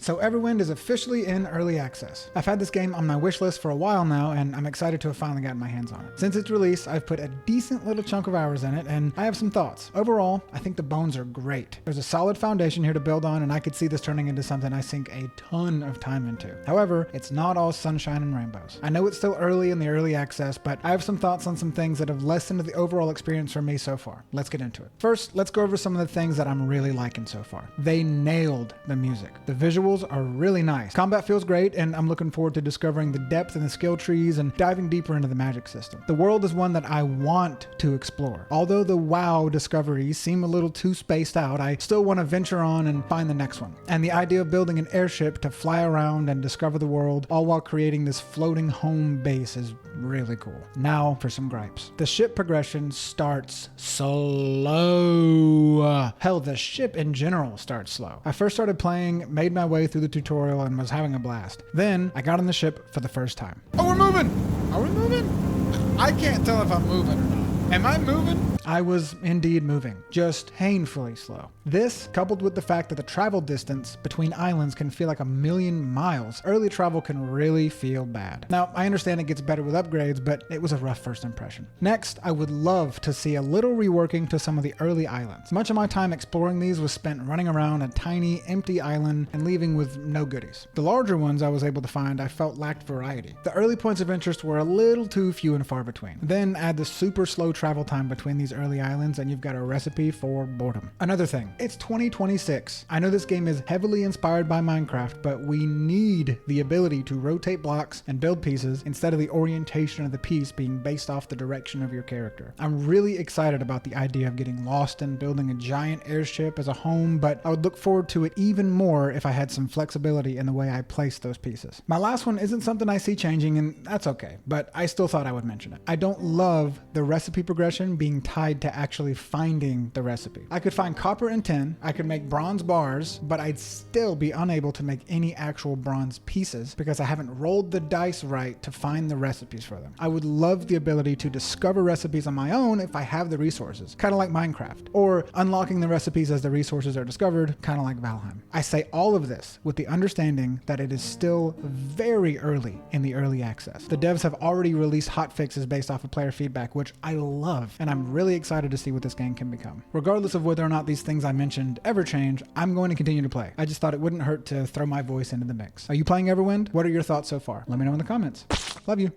So Everwind is officially in early access. I've had this game on my wish list for a while now, and I'm excited to have finally gotten my hands on it. Since its release, I've put a decent little chunk of hours in it, and I have some thoughts. Overall, I think the bones are great. There's a solid foundation here to build on, and I could see this turning into something I sink a ton of time into. However, it's not all sunshine and rainbows. I know it's still early in the early access, but I have some thoughts on some things that have lessened the overall experience for me so far. Let's get into it. First, let's go over some of the things that I'm really liking so far. They nailed the music. The visuals are really nice. Combat feels great, and I'm looking forward to discovering the depth in the skill trees and diving deeper into the magic system. The world is one that I want to explore. Although the WoW discoveries seem a little too spaced out, I still want to venture on and find the next one. And the idea of building an airship to fly around and discover the world, all while creating this floating home base, is really cool. Now for some gripes. The ship progression starts slow. Hell, the ship in general starts slow. I first started playing, made my way through the tutorial, and was having a blast. Then I got on the ship for the first time. Oh, we're moving! Are we moving? I can't tell if I'm moving or not. Am I moving? I was indeed moving, just painfully slow. This, coupled with the fact that the travel distance between islands can feel like a million miles, early travel can really feel bad. Now, I understand it gets better with upgrades, but it was a rough first impression. Next, I would love to see a little reworking to some of the early islands. Much of my time exploring these was spent running around a tiny, empty island and leaving with no goodies. The larger ones I was able to find I felt lacked variety. The early points of interest were a little too few and far between. Then add the super slow travel time between these early islands and you've got a recipe for boredom. Another thing, it's 2026. I know this game is heavily inspired by Minecraft, but we need the ability to rotate blocks and build pieces instead of the orientation of the piece being based off the direction of your character. I'm really excited about the idea of getting lost and building a giant airship as a home, but I would look forward to it even more if I had some flexibility in the way I place those pieces. My last one isn't something I see changing, and that's okay, but I still thought I would mention it. I don't love the recipe progression being tied to actually finding the recipe. I could find copper and tin, I could make bronze bars, but I'd still be unable to make any actual bronze pieces because I haven't rolled the dice right to find the recipes for them. I would love the ability to discover recipes on my own if I have the resources, kind of like Minecraft, or unlocking the recipes as the resources are discovered, kind of like Valheim. I say all of this with the understanding that it is still very early in the early access. The devs have already released hotfixes based off of player feedback, which I love, and I'm really excited to see what this game can become. Regardless of whether or not these things I mentioned ever change, I'm going to continue to play. I just thought it wouldn't hurt to throw my voice into the mix. Are you playing Everwind? What are your thoughts so far? Let me know in the comments. Love you.